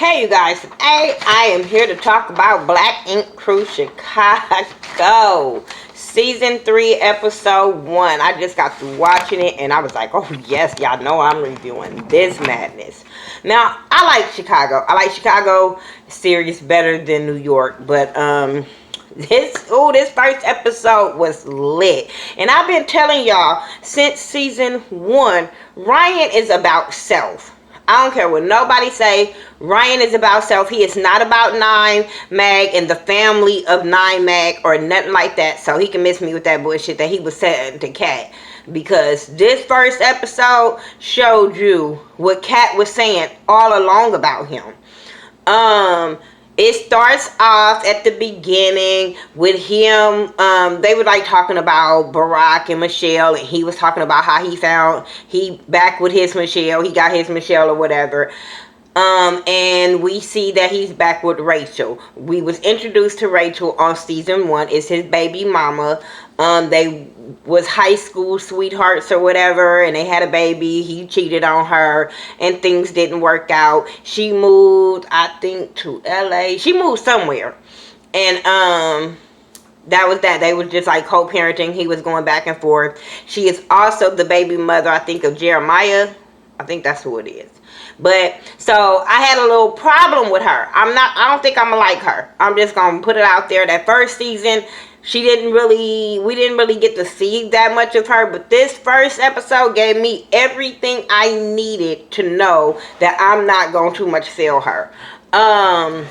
Hey you guys, today I am here to talk about Black Ink Crew Chicago. Season 3, Episode 1. I just got through watching it and I was like, oh yes, y'all know I'm reviewing this madness. Now, I like Chicago. I like Chicago series better than New York, but this first episode was lit. And I've been telling y'all since season 1, Ryan is about self. I don't care what nobody say. Ryan is about self. He is not about 9 Mag and the family of 9 Mag or nothing like that. So he can miss me with that bullshit that he was saying to Kat. Because this first episode showed you what Kat was saying all along about him. It starts off at the beginning with him, they were like talking about Barack and Michelle, and he was talking about how he back with his Michelle, he got his Michelle or whatever. And we see that he's back with Rachel. We was introduced to Rachel on season 1. It's his baby mama. They was high school sweethearts or whatever, and they had a baby. He cheated on her and things didn't work out. She moved, I think, to LA. She moved somewhere. And that was that. They was just like co-parenting. He was going back and forth. She is also the baby mother, I think, of Jeremiah. I think that's who it is. But so I had a little problem with her. I don't think I'm gonna like her. I'm just gonna put it out there. That first season, we didn't really get to see that much of her, but this first episode gave me everything I needed to know that I'm not gonna too much feel her. One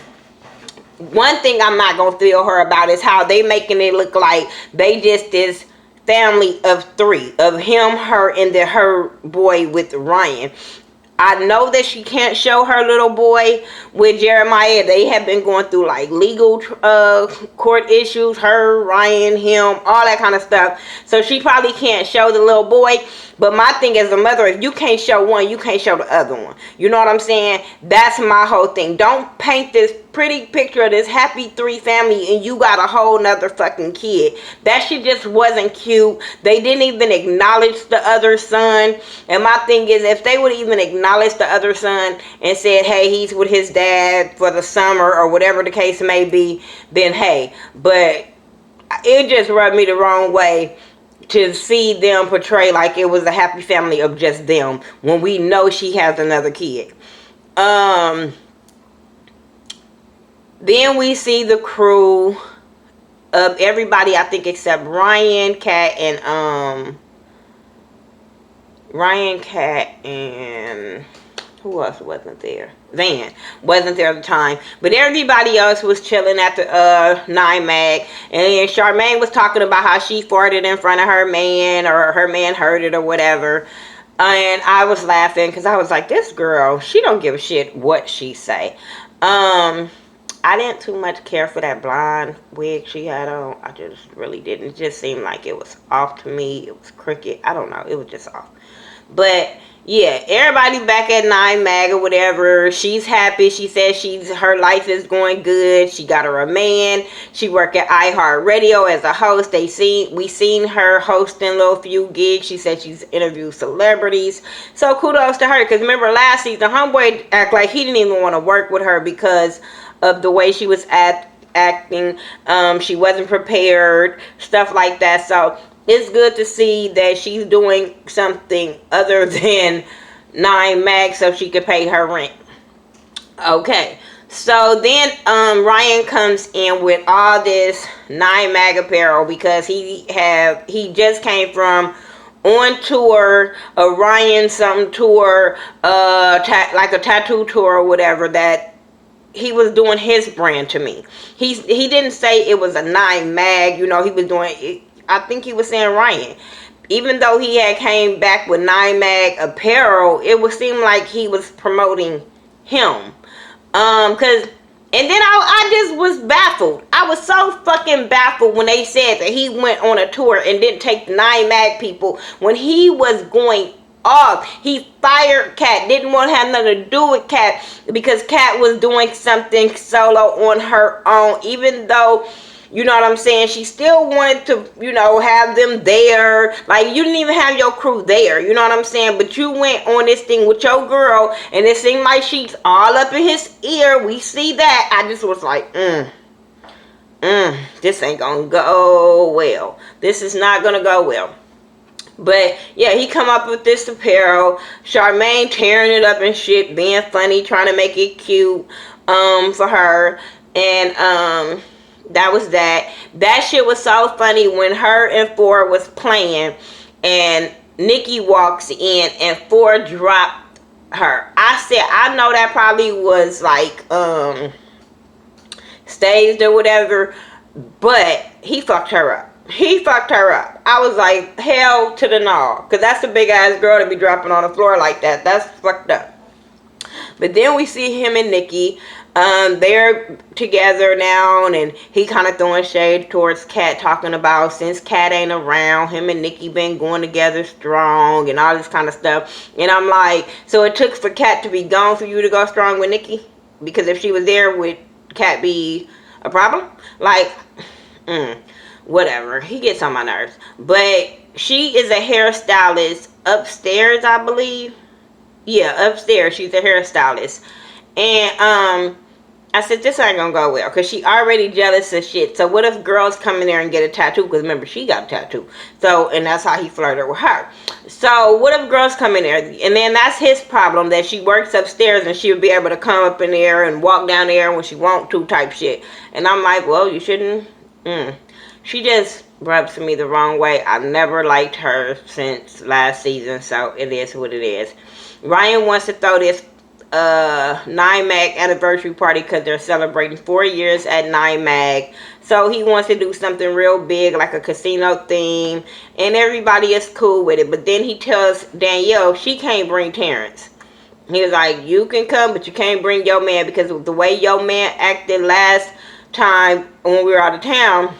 thing I'm not gonna feel her about is how they making it look like they just this family of 3 of him, her, and her boy with Ryan. I know that she can't show her little boy with Jeremiah. They have been going through like legal court issues. Her, Ryan, him, all that kind of stuff. So she probably can't show the little boy. But my thing as a mother, if you can't show one, you can't show the other one. You know what I'm saying? That's my whole thing. Don't paint this pretty picture of this happy 3 family and you got a whole nother fucking kid. That shit just wasn't cute. They didn't even acknowledge the other son. And my thing is, if they would even acknowledge the other son and said, hey, he's with his dad for the summer or whatever the case may be, then hey. But it just rubbed me the wrong way to see them portray like it was a happy family of just them when we know she has another kid. Then we see the crew of everybody, I think, except Ryan, Kat, and who else wasn't there? Van wasn't there at the time, but everybody else was chilling at the 9 Mag, and Charmaine was talking about how she farted in front of her man, or her man heard it or whatever. And I was laughing because I was like, this girl, she don't give a shit what she say. I didn't too much care for that blonde wig she had on. I just really didn't. It just seemed like it was off to me. It was crooked. I don't know. It was just off. But yeah, everybody back at 9 Mag or whatever. She's happy. She says her life is going good. She got her a man. She work at iHeartRadio as a host. We seen her hosting a little few gigs. She said she's interviewed celebrities. So kudos to her. Because remember last season, homeboy act like he didn't even want to work with her because of the way she was acting. She wasn't prepared. Stuff like that. So it's good to see that she's doing something other than 9 Mag so she could pay her rent. Okay. So then Ryan comes in with all this 9 Mag apparel because he just came from on tour, a Ryan something tour, like a tattoo tour or whatever, that he was doing his brand to me. He didn't say it was a 9 Mag, you know, he was doing it. I think he was saying Ryan. Even though he had came back with 9 Mag apparel, it would seem like he was promoting him. And then I just was baffled. I was so fucking baffled when they said that he went on a tour and didn't take the 9 Mag people when he was going off. He fired Kat, didn't want to have nothing to do with Kat because Kat was doing something solo on her own, even though You know what I'm saying? She still wanted to, you know, have them there. Like, you didn't even have your crew there. You know what I'm saying? But you went on this thing with your girl, and it seemed like she's all up in his ear. We see that. I just was like, this ain't gonna go well. This is not gonna go well. But yeah, he come up with this apparel. Charmaine tearing it up and shit, being funny, trying to make it cute for her. And that was that. That shit was so funny when her and Ford was playing and Nikki walks in and Ford dropped her. I said, I know that probably was like staged or whatever, but he fucked her up. He fucked her up. I was like, hell to the no. Because that's a big ass girl to be dropping on the floor like that. That's fucked up. But then we see him and Nikki. They're together now. And he kind of throwing shade towards Kat. Talking about since Kat ain't around, him and Nikki been going together strong. And all this kind of stuff. And I'm like, so it took for Kat to be gone for you to go strong with Nikki? Because if she was there, would Kat be a problem? Like, whatever. He gets on my nerves. But she is a hairstylist upstairs, I believe. Yeah, upstairs. She's a hairstylist. And I said, this ain't gonna go well. Because she already jealous of shit. So what if girls come in there and get a tattoo? Because remember, she got a tattoo. So, and that's how he flirted with her. So what if girls come in there? And then that's his problem. That she works upstairs and she would be able to come up in there and walk down there when she want to type shit. And I'm like, well, you shouldn't. She just rubs me the wrong way. I never liked her since last season, so it is what it is. Ryan wants to throw this NYMAG anniversary party because they're celebrating 4 years at NYMAG. So he wants to do something real big, like a casino theme, and everybody is cool with it. But then he tells Danielle she can't bring Terrence. He was like, you can come, but you can't bring your man because of the way your man acted last time when we were out of town.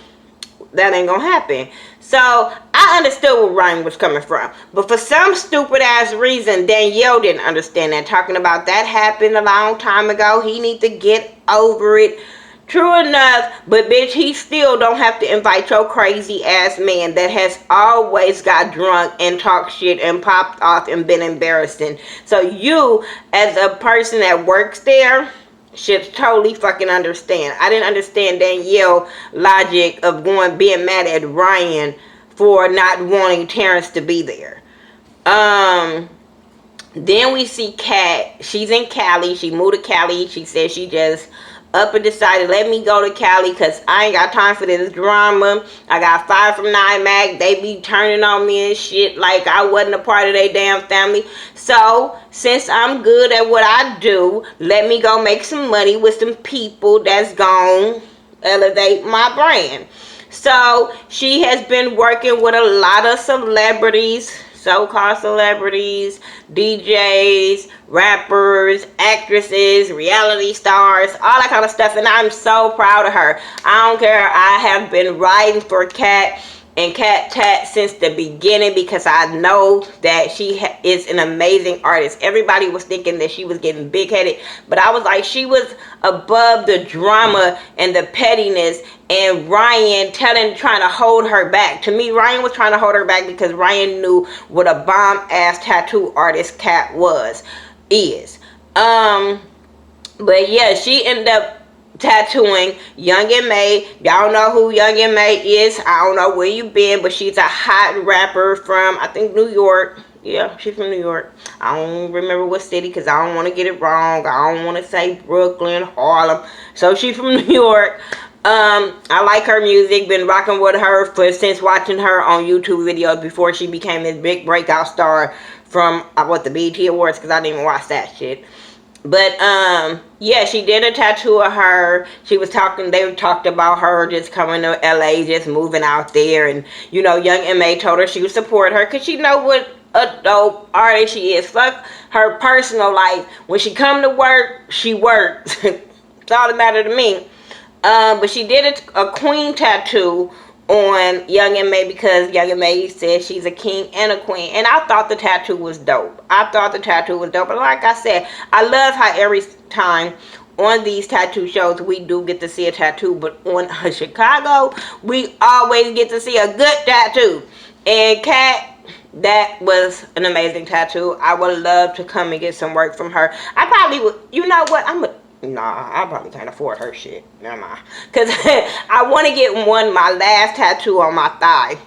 That ain't gonna happen. So I understood where Ryan was coming from, but for some stupid ass reason Danielle didn't understand that. Talking about that happened a long time ago, he need to get over it. True enough, but bitch, he still don't have to invite your crazy ass man that has always got drunk and talked shit and popped off and been embarrassing. So you, as a person that works there, should totally fucking understand. I didn't understand Danielle logic of being mad at Ryan for not wanting Terrence to be there. Then we see Kat. She's in Cali. She moved to Cali. She said she just up and decided, let me go to Cali because I ain't got time for this drama. I got fired from NYMAG. They be turning on me and shit like I wasn't a part of their damn family. So, since I'm good at what I do, let me go make some money with some people that's gonna elevate my brand. So, she has been working with a lot of celebrities, so-called celebrities, DJs, rappers, actresses, reality stars, all that kind of stuff, and I'm so proud of her. I don't care. I have been riding for Kat and Kat Tat since the beginning because I know that she is an amazing artist. Everybody was thinking that she was getting big-headed, but I was like, she was above the drama and the pettiness, and Ryan trying to hold her back. To me, Ryan was trying to hold her back because Ryan knew what a bomb-ass tattoo artist Kat is. But yeah, she ended up tattooing Young and May. Y'all know who Young and May is. I don't know where you been, but she's a hot rapper from, I think, New York. Yeah, she's from New York. I don't remember what city because I don't want to get it wrong. I don't want to say Brooklyn, Harlem. So she's from New York. I like her music. Been rocking with her since watching her on YouTube videos before she became this big breakout star from the BET Awards, because I didn't even watch that shit. But yeah, she did a tattoo of her. They talked about her just coming to LA, just moving out there, and Young M.A. told her she would support her because she know what a dope artist she is. Fuck her personal life. When she come to work, she works. It's all that matter to me. But she did a queen tattoo on Young M.A. because Young M.A. says she's a king and a queen, and I thought the tattoo was dope. But like I said, I love how every time on these tattoo shows, we do get to see a tattoo, but on Chicago, we always get to see a good tattoo. And Kat, that was an amazing tattoo. I would love to come and get some work from her. I probably would. You know what? I probably can't afford her shit. Never mind. Because I want to get my last tattoo on my thigh.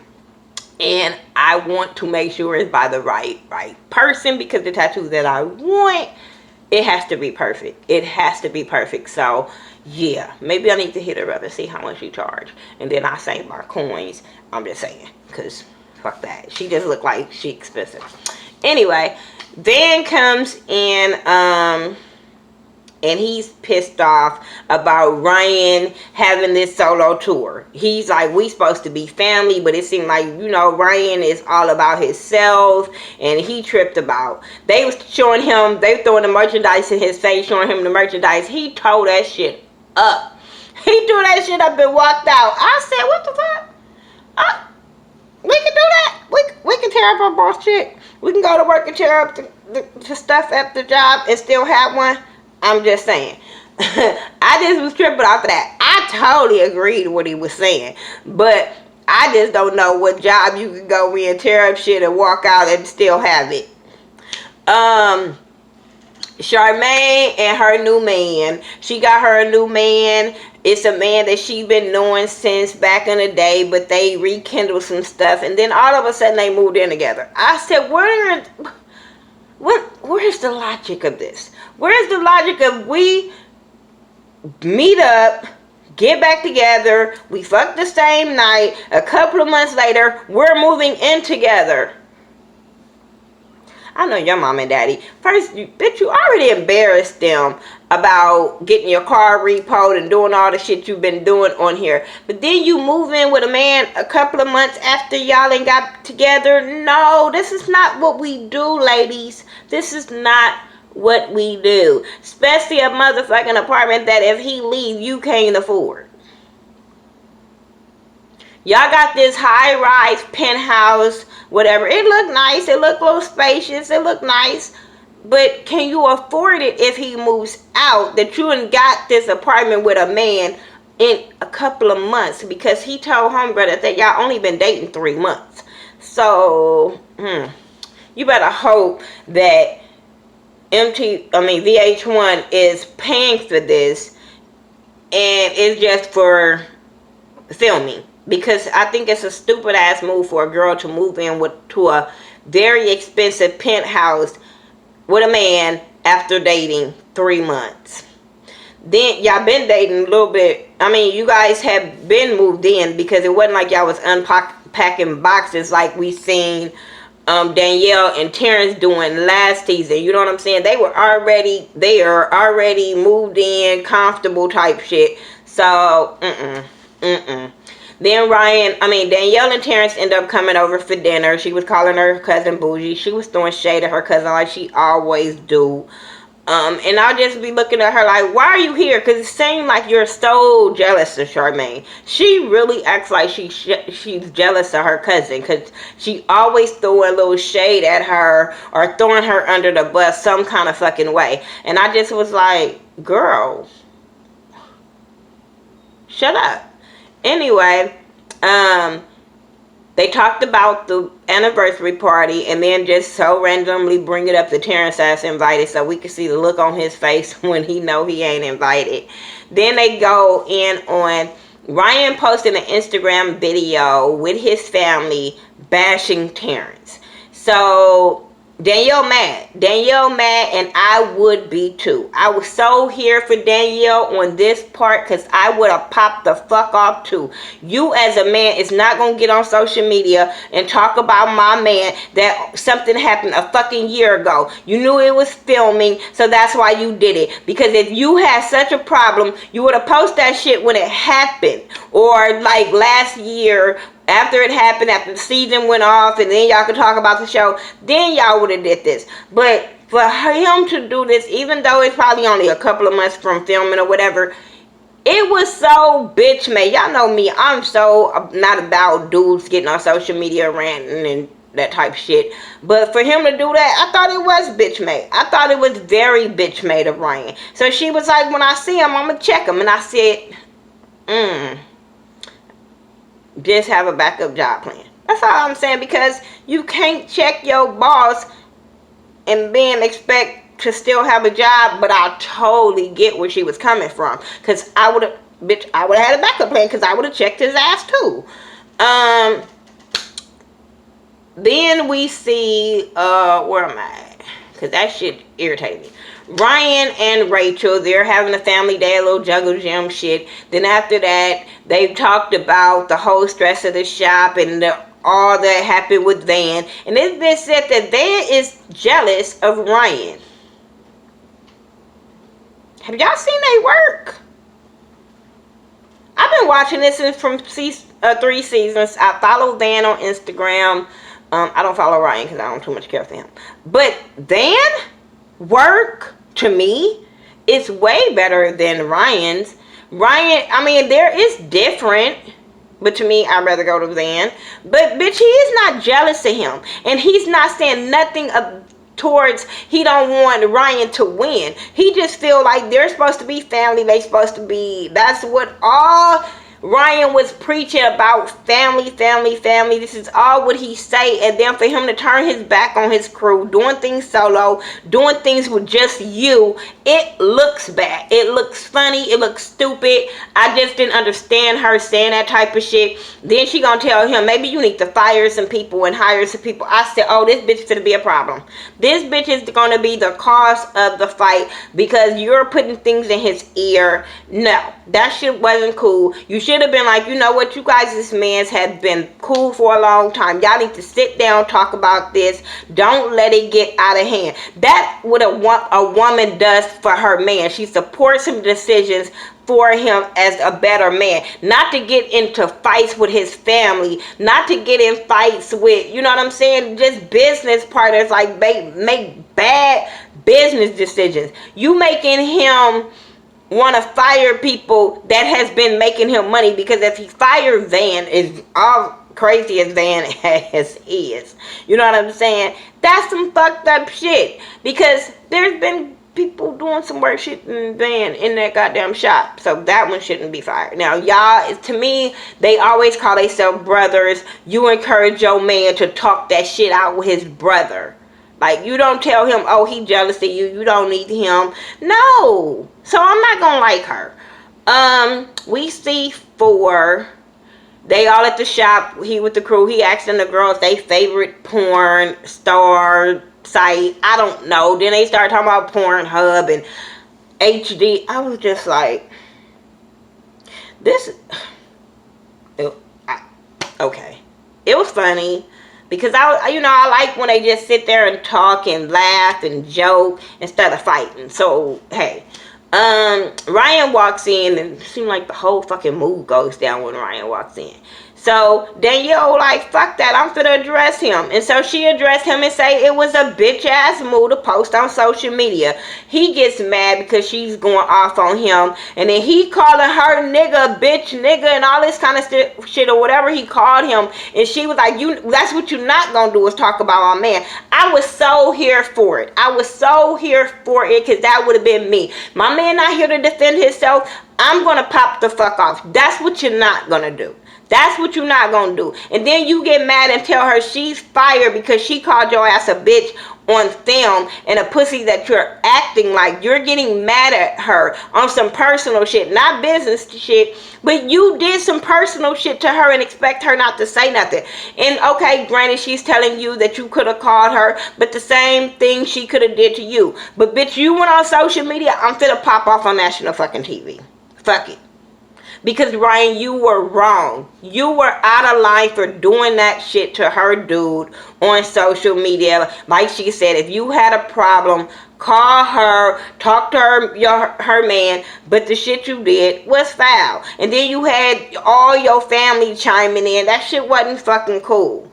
And I want to make sure it's by the right person, because the tattoo that I want, it has to be perfect. It has to be perfect. So, yeah. Maybe I need to hit her up and see how much she charge. And then I save my coins. I'm just saying. Because, fuck that. She just look like she expensive. Anyway, Van comes in, and he's pissed off about Ryan having this solo tour. He's like, we supposed to be family, but it seemed like, Ryan is all about himself, and he tripped about. They was showing him, they throwing the merchandise in his face, showing him the merchandise. He tore that shit up. He threw that shit up and walked out. I said, what the fuck? We can do that. We can tear up our boss shit. We can go to work and tear up the stuff at the job and still have one. I'm just saying. I just was tripping off of that. I totally agreed with what he was saying. But I just don't know what job you can go in, tear up shit, and walk out and still have it. Charmaine and her new man. She got her a new man. It's a man that she been knowing since back in the day, but they rekindled some stuff. And then all of a sudden they moved in together. I said, where's the logic of this? Where's the logic of we meet up, get back together, we fuck the same night, a couple of months later, we're moving in together? I know your mom and daddy. First, you already embarrassed them about getting your car repoed and doing all the shit you've been doing on here. But then you move in with a man a couple of months after y'all ain't got together. No, this is not what we do, ladies. This is not what we do. Especially a motherfucking apartment that if he leave, you can't afford. Y'all got this high-rise penthouse, whatever. It look nice. It look a little spacious. It look nice. But can you afford it if he moves out? That you ain't got this apartment with a man in a couple of months. Because he told homegirl that y'all only been dating 3 months. So, you better hope that VH1 is paying for this. And it's just for filming. Because I think it's a stupid ass move for a girl to move in to a very expensive penthouse with a man after dating 3 months. Then y'all been dating a little bit. You guys have been moved in, because it wasn't like y'all was unpacking boxes like we seen Danielle and Terrence doing last season. You know what I'm saying? They were already there, already moved in, comfortable type shit. So, Then Danielle and Terrence end up coming over for dinner. She was calling her cousin bougie. She was throwing shade at her cousin like she always do. And I'll just be looking at her like, why are you here? Because it seems like you're so jealous of Charmaine. She really acts like she's jealous of her cousin, because she always throwing a little shade at her or throwing her under the bus some kind of fucking way. And I just was like, girl, shut up. Anyway, they talked about the anniversary party, and then just so randomly bring it up to Terrence as invited, so we can see the look on his face when he know he ain't invited. Then they go in on Ryan posting an Instagram video with his family bashing Terrence. So Danielle mad, and I would be too. I was so here for Danielle on this part, because I would have popped the fuck off too. You as a man is not going to get on social media and talk about my man that something happened a fucking year ago. You knew it was filming, so that's why you did it. Because if you had such a problem, you would have posted that shit when it happened. Or like last year, after it happened, after the season went off, and then y'all could talk about the show, then y'all would have did this. But for him to do this, even though it's probably only a couple of months from filming or whatever, it was so bitch made. Y'all know me, I'm so not about dudes getting on social media ranting and that type of shit. But for him to do that, I thought it was bitch made. I thought it was very bitch made of Ryan. So she was like, when I see him, I'm gonna check him. And I said, just have a backup job plan. That's all I'm saying, because you can't check your boss and then expect to still have a job. But I totally get where she was coming from, because I would have had a backup plan, because I would have checked his ass too. Then we see, where am I? Because that shit irritated me. Ryan and Rachel, they're having a family day, a little jungle gym shit. Then after that, they've talked about the whole stress of the shop and all that happened with Van. And it's been said that Van is jealous of Ryan. Have y'all seen they work? I've been watching this from 3 seasons. I follow Van on Instagram. I don't follow Ryan because I don't too much care for him. But Van work, to me, is way better than Ryan's. Ryan, I mean, there is different, but to me, I'd rather go to Van. But bitch, he is not jealous of him, and he's not saying nothing towards he don't want Ryan to win. He just feel like they're supposed to be family. They supposed to be. That's what all Ryan was preaching about, family, family, family. This is all what he say. And then for him to turn his back on his crew, doing things solo, doing things with just you, it looks bad. It looks funny. It looks stupid. I just didn't understand her saying that type of shit. Then she gonna tell him, maybe you need to fire some people and hire some people. I said, oh, this bitch is gonna be a problem. This bitch is gonna be the cause of the fight because you're putting things in his ear. No, that shit wasn't cool. You should have been like, you know what, you guys, this man's have been cool for a long time. Y'all need to sit down, talk about this. Don't let it get out of hand. That's what a woman does for her man. She supports him decisions for him as a better man, not to get into fights with his family, not to get in fights with, you know what I'm saying, just business partners, like make bad business decisions. You making him want to fire people that has been making him money, because if he fires Van, is all crazy as Van as is, you know what I'm saying, that's some fucked up shit, because there's been people doing some work shit in Van in that goddamn shop, so that one shouldn't be fired. Now y'all, to me, they always call themselves brothers. You encourage your man to talk that shit out with his brother. Like, you don't tell him, oh, he jealous of you, you don't need him. No. So I'm not gonna like her. We see they all at the shop, he with the crew, he asking the girls they favorite porn star site. I don't know. Then they start talking about Pornhub and HD. I was just like, okay. It was funny. Because I like when they just sit there and talk and laugh and joke instead of fighting. So, hey. Ryan walks in, and it seems like the whole fucking mood goes down when Ryan walks in. So Danielle like, fuck that, I'm finna address him. And so she addressed him and say it was a bitch ass move to post on social media. He gets mad because she's going off on him, and then he calling her nigga, bitch, nigga, and all this kind of shit or whatever he called him. And she was like, that's what you're not gonna do, is talk about my man. I was so here for it. I was so here for it, because that would have been me. My man not here to defend himself. I'm gonna pop the fuck off. That's what you're not gonna do. That's what you're not gonna do. And then you get mad and tell her she's fired because she called your ass a bitch on film, and a pussy that you're acting like. You're getting mad at her on some personal shit, not business shit, but you did some personal shit to her and expect her not to say nothing. And okay, granted, she's telling you that you could have called her, but the same thing she could have did to you. But bitch, you went on social media, I'm finna pop off on national fucking TV. Fuck it. Because Ryan, you were wrong. You were out of line for doing that shit to her dude on social media. Like she said, if you had a problem, call her, talk to her man, but the shit you did was foul. And then you had all your family chiming in. That shit wasn't fucking cool.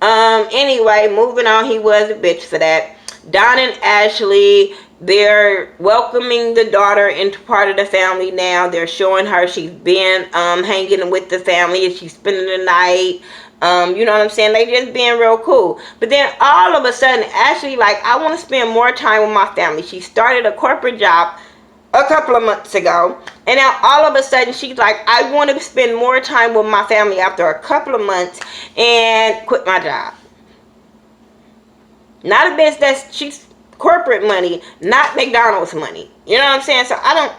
Anyway, moving on, he was a bitch for that. Don and Ashley, they're welcoming the daughter into part of the family now. They're showing her she's been hanging with the family and she's spending the night. You know what I'm saying? They just being real cool. But then all of a sudden, Ashley, like, I want to spend more time with my family. She started a corporate job a couple of months ago, and now all of a sudden she's like, I want to spend more time with my family after a couple of months and quit my job. Not a bitch that's, she's corporate money, not McDonald's money. You know what I'm saying? So I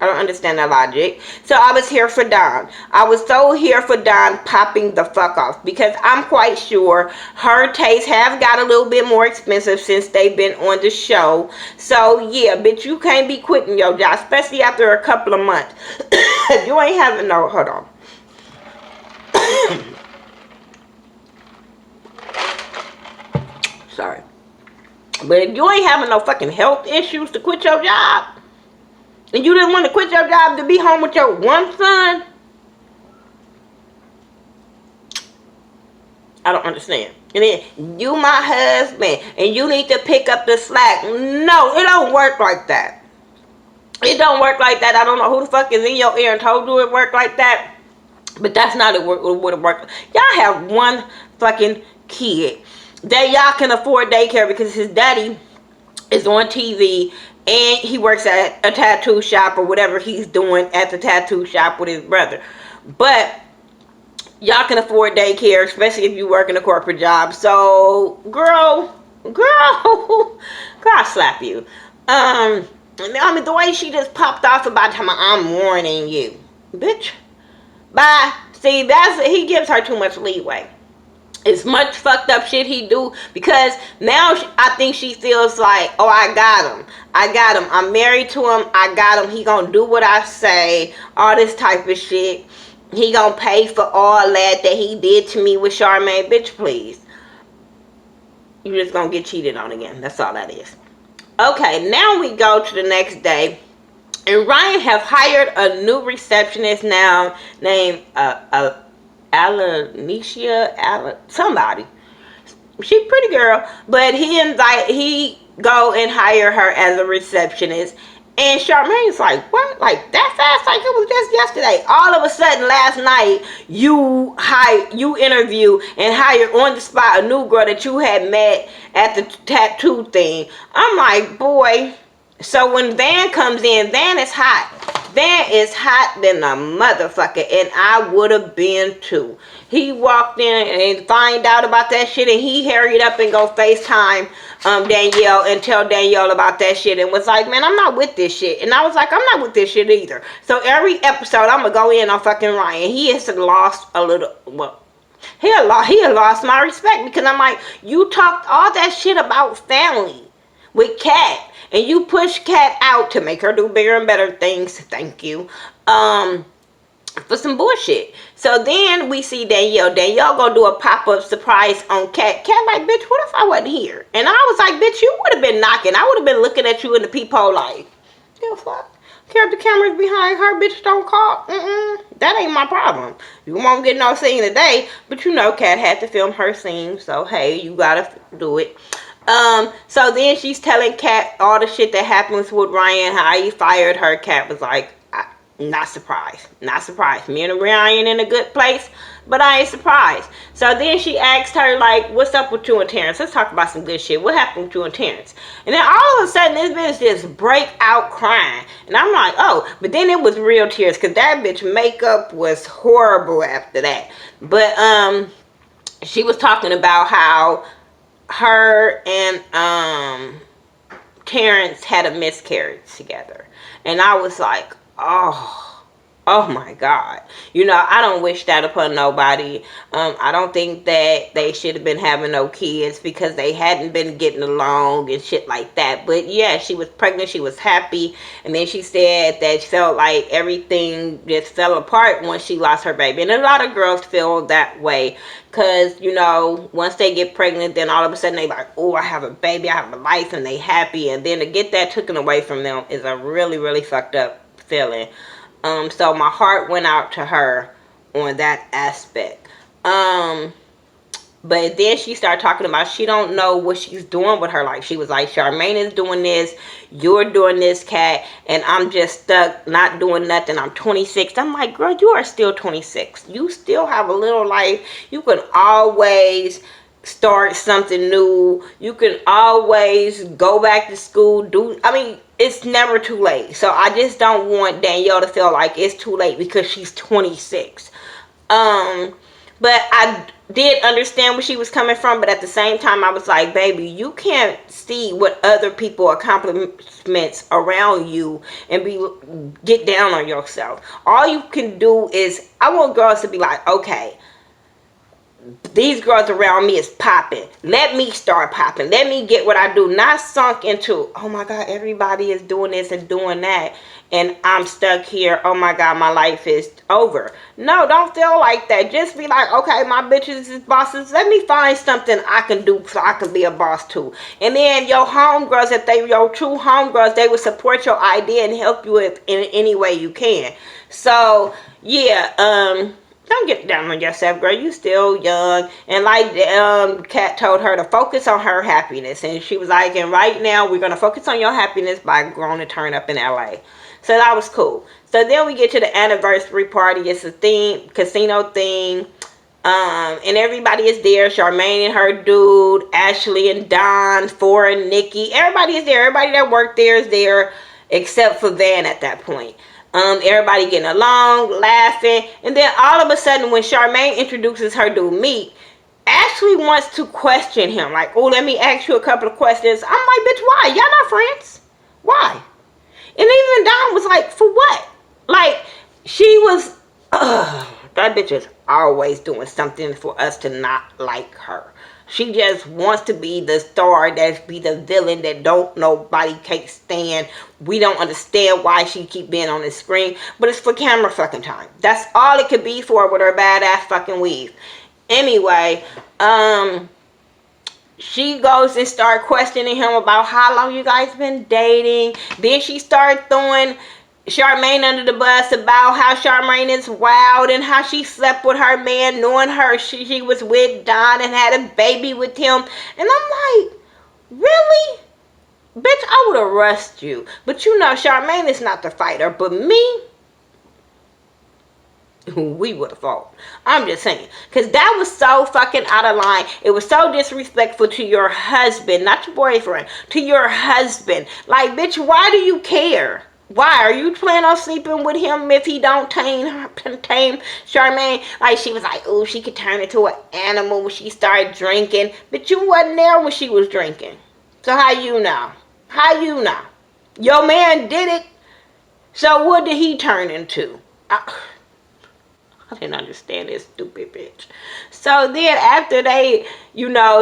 don't understand that logic. So I was here for Don. I was so here for Don popping the fuck off, because I'm quite sure her tastes have got a little bit more expensive since they've been on the show. So yeah, bitch, you can't be quitting your job, especially after a couple of months. You ain't having no, hold on. Sorry. But if you ain't having no fucking health issues to quit your job, and you didn't want to quit your job to be home with your one son, I don't understand. And then, you my husband, and you need to pick up the slack. No, it don't work like that. It don't work like that. I don't know who the fuck is in your ear and told you it work like that, but that's not what it would have worked. Y'all have one fucking kid that y'all can afford daycare because his daddy is on TV and he works at a tattoo shop or whatever he's doing at the tattoo shop with his brother. But y'all can afford daycare, especially if you work in a corporate job. So, girl, I'll slap you. I mean, the way she just popped off about time, I'm warning you. Bitch. Bye. See, he gives her too much leeway. It's much fucked up shit he do, because now I think she feels like, oh, I got him. I'm married to him. I got him. He gonna do what I say. All this type of shit. He gonna pay for all that he did to me with Charmaine. Bitch, please. You just gonna get cheated on again. That's all that is. Okay, now we go to the next day. And Ryan have hired a new receptionist now named somebody. She pretty girl, but he go and hire her as a receptionist. And Charmaine's like, what? Like that fast? Like it was just yesterday. All of a sudden last night you interview and hire on the spot a new girl that you had met at the tattoo thing. I'm like, boy. So when Van comes in, Van is hot. Van is hot than a motherfucker, and I would have been too. He walked in and find out about that shit, and he hurried up and go FaceTime Danielle and tell Danielle about that shit, and was like, man, I'm not with this shit. And I was like, I'm not with this shit either. So every episode, I'm gonna go in on fucking Ryan. He has lost a little, well, he had lost my respect, because I'm like, you talked all that shit about family with Kat. And you push Kat out to make her do bigger and better things. Thank you. For some bullshit. So then we see Danielle. Danielle gonna do a pop-up surprise on Kat. Kat like, bitch, what if I wasn't here? And I was like, bitch, you would have been knocking. I would have been looking at you in the peephole like, you fuck. Care if the camera's behind her, bitch, don't call. That ain't my problem. You won't get no scene today. But you know Kat had to film her scene. So, hey, you gotta do it. So then she's telling Kat all the shit that happens with Ryan, how he fired her. Kat was like, not surprised. Not surprised. Me and Ryan in a good place, but I ain't surprised. So then she asked her, like, what's up with you and Terrence? Let's talk about some good shit. What happened with you and Terrence? And then all of a sudden, this bitch just break out crying. And I'm like, oh, but then it was real tears, because that bitch makeup was horrible after that. But, she was talking about how her and Terrence had a miscarriage together. And I was like, oh my God. You know, I don't wish that upon nobody. I don't think that they should have been having no kids because they hadn't been getting along and shit like that. But yeah, she was pregnant. She was happy. And then she said that she felt like everything just fell apart once she lost her baby. And a lot of girls feel that way. Because, you know, once they get pregnant, then all of a sudden they like, oh, I have a baby, I have a life, and they happy. And then to get that taken away from them is a really, really fucked up feeling. So my heart went out to her on that aspect. But then she started talking about she don't know what she's doing with her life. She was like, Charmaine is doing this, you're doing this, Cat, and I'm just stuck not doing nothing. I'm 26. I'm like, girl, you are still 26. You still have a little life. You can always start something new. You can always go back to school. It's never too late. So I just don't want Danielle to feel like it's too late because she's 26. But I did understand where she was coming from, but at the same time, I was like, baby, you can't see what other people accomplishments around you and get down on yourself. All you can do is, I want girls to be like, okay, these girls around me is popping. Let me start popping. Let me get what I do. Not sunk into, oh my God, everybody is doing this and doing that, and I'm stuck here. Oh my God, my life is over. No, don't feel like that. Just be like, okay, my bitches is bosses. Let me find something I can do so I can be a boss too. And then your homegirls, if they your true homegirls, they will support your idea and help you in any way you can. So yeah, don't get down on yourself, girl. You still young. And like Kat told her to focus on her happiness. And she was like, and right now we're going to focus on your happiness by going to turn up in LA. So that was cool. So then we get to the anniversary party. It's a theme, casino theme. And everybody is there. Charmaine and her dude, Ashley and Don, Fora and Nikki. Everybody is there. Everybody that worked there is there except for Van at that point. Everybody getting along, laughing, and then all of a sudden when Charmaine introduces her dude Meek, Ashley wants to question him, like, oh, let me ask you a couple of questions. I'm like, bitch, why? Y'all not friends? Why? And even Don was like, for what? Like, she was, that bitch is always doing something for us to not like her. She just wants to be the star, that be the villain that nobody can't stand. We don't understand why she keep being on the screen, but it's for camera fucking time. That's all it could be for with her badass fucking weave. Anyway, she goes and start questioning him about how long you guys been dating. Then she started throwing Charmaine under the bus about how Charmaine is wild and how she slept with her man, knowing she was with Don and had a baby with him. And I'm like, really? Bitch, I would arrest you. But you know, Charmaine is not the fighter. But me, we would have fought. I'm just saying. Because that was so fucking out of line. It was so disrespectful to your husband, not your boyfriend, to your husband. Like, bitch, why do you care? Why? Are you planning on sleeping with him if he don't tame Charmaine? Like, she was like, oh, she could turn into an animal when she started drinking. But you wasn't there when she was drinking. So how you know? How you know? Your man did it. So what did he turn into? I didn't understand this stupid bitch. So then after they,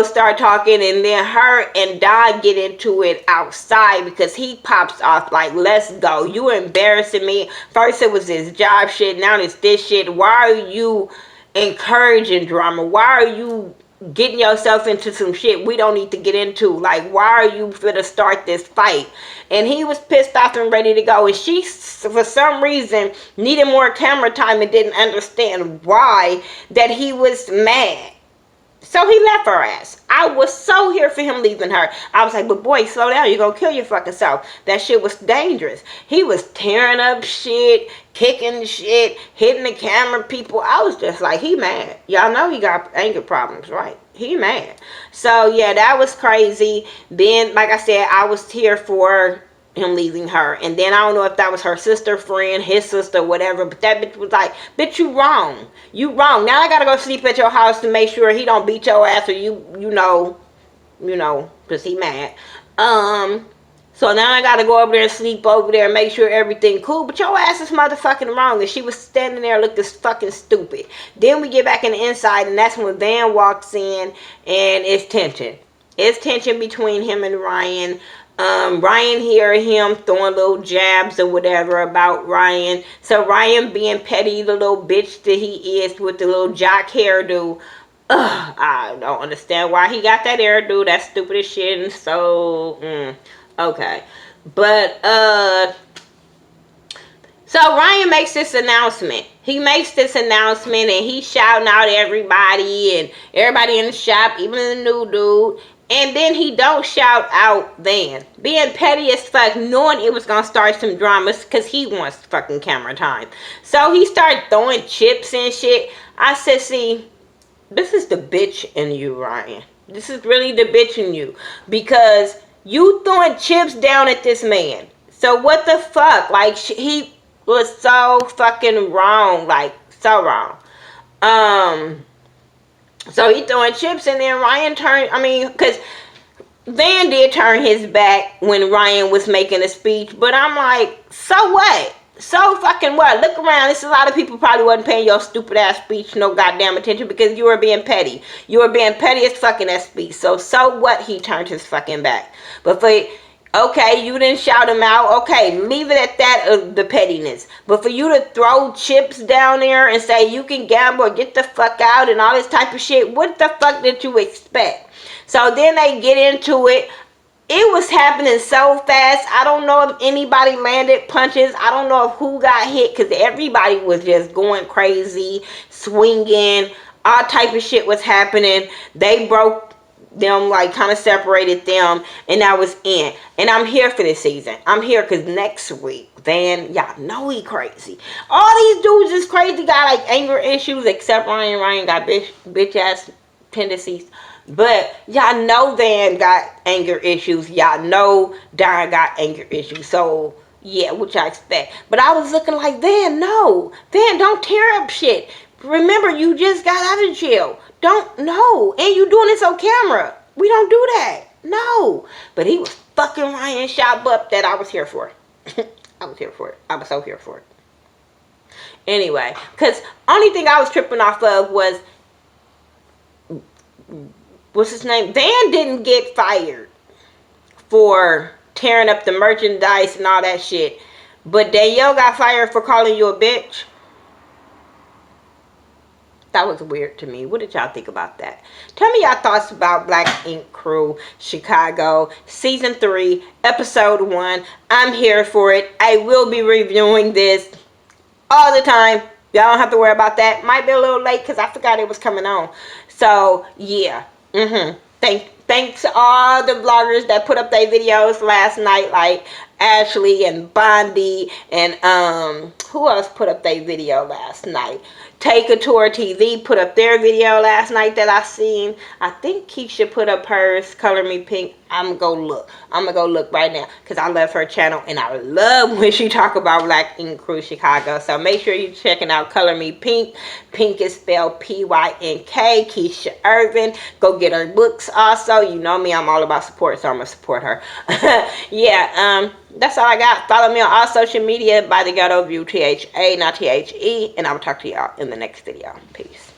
start talking, and then her and Don get into it outside because he pops off like, let's go. You embarrassing me. First it was this job shit. Now it's this shit. Why are you encouraging drama? Why are you getting yourself into some shit we don't need to get into? Like, why are you finna start this fight? And he was pissed off and ready to go, and she for some reason needed more camera time and didn't understand why that he was mad. So he left her ass. I was so here for him leaving her. I was like, but boy, slow down. You're gonna kill your fucking self. That shit was dangerous. He was tearing up shit, kicking shit, hitting the camera people. I was just like, he mad. Y'all know he got anger problems, right? He mad. So yeah, that was crazy. Then, like I said, I was here for him leaving her. And then I don't know if that was her sister, friend, his sister, whatever, but that bitch was like, bitch, you wrong. You wrong. Now I gotta go sleep at your house to make sure he don't beat your ass, or you know, because he mad. So now I gotta go over there and sleep over there and make sure everything cool. But your ass is motherfucking wrong. And she was standing there looking fucking stupid. Then we get back in the inside, and that's when Van walks in, and it's tension. It's tension between him and Ryan. Ryan hear him throwing little jabs or whatever about Ryan. So Ryan, being petty, the little bitch that he is with the little jock hairdo. I don't understand why he got that hairdo. That's stupid as shit. And so, okay. But, so So Ryan makes this announcement. He makes this announcement and he's shouting out everybody and everybody in the shop, even the new dude. And then he don't shout out Van. Being petty as fuck, knowing it was going to start some dramas because he wants fucking camera time. So he started throwing chips and shit. I said, see, this is the bitch in you, Ryan. This is really the bitch in you. Because you throwing chips down at this man. So what the fuck? Like, he was so fucking wrong. Like, so wrong. So he throwing chips and then Ryan turned, because Van did turn his back when Ryan was making a speech. But I'm like, so what? So fucking what? Look around. There's a lot of people probably wasn't paying your stupid ass speech no goddamn attention because you were being petty. You were being petty as fucking that speech. So what? He turned his fucking back. But for... okay, you didn't shout him out. Okay, leave it at that, the pettiness. But for you to throw chips down there and say you can gamble or get the fuck out and all this type of shit, what the fuck did you expect? So then they get into it. It was happening so fast. I don't know if anybody landed punches. I don't know if who got hit because everybody was just going crazy, swinging. All type of shit was happening. They broke them, like kind of separated them, and that was in. And I'm here for this season. I'm here because next week, Van, y'all know he crazy. All these dudes is crazy, got like anger issues, except Ryan. Ryan got bitch ass tendencies. But y'all know Van got anger issues. Y'all know Darren got anger issues. So yeah, what y'all expect? But I was looking like, Van, no. Van, don't tear up shit. Remember, you just got out of jail. Don't, no. And you doing this on camera. We don't do that. No. But he was fucking Ryan shop up that I was here for. I was here for it. I was so here for it. Anyway, because only thing I was tripping off of was, what's his name? Van didn't get fired for tearing up the merchandise and all that shit. But Danielle got fired for calling you a bitch. That was weird to me. What did y'all think about that? Tell me y'all thoughts about Black Ink Crew Chicago Season 3 Episode 1. I'm here for it. I will be reviewing this all the time. Y'all don't have to worry about that. Might be a little late because I forgot it was coming on. So, yeah. Thanks to all the vloggers that put up their videos last night, like Ashley and Bondi and who else put up their video last night? Take a Tour TV put up their video last night that I seen. I think Keisha put up hers, Color Me Pink. I'm gonna go look right now because I love her channel and I love when she talk about Black Ink Crew Chicago. So make sure you're checking out Color Me Pink. Pink is spelled P-Y-N-K. Keisha Irvin. Go get her books also. You know me, I'm all about support, so I'm gonna support her. Yeah, that's all I got. Follow me on all social media by The Ghetto View, THA, not THE, and I will talk to y'all in the next video. Peace.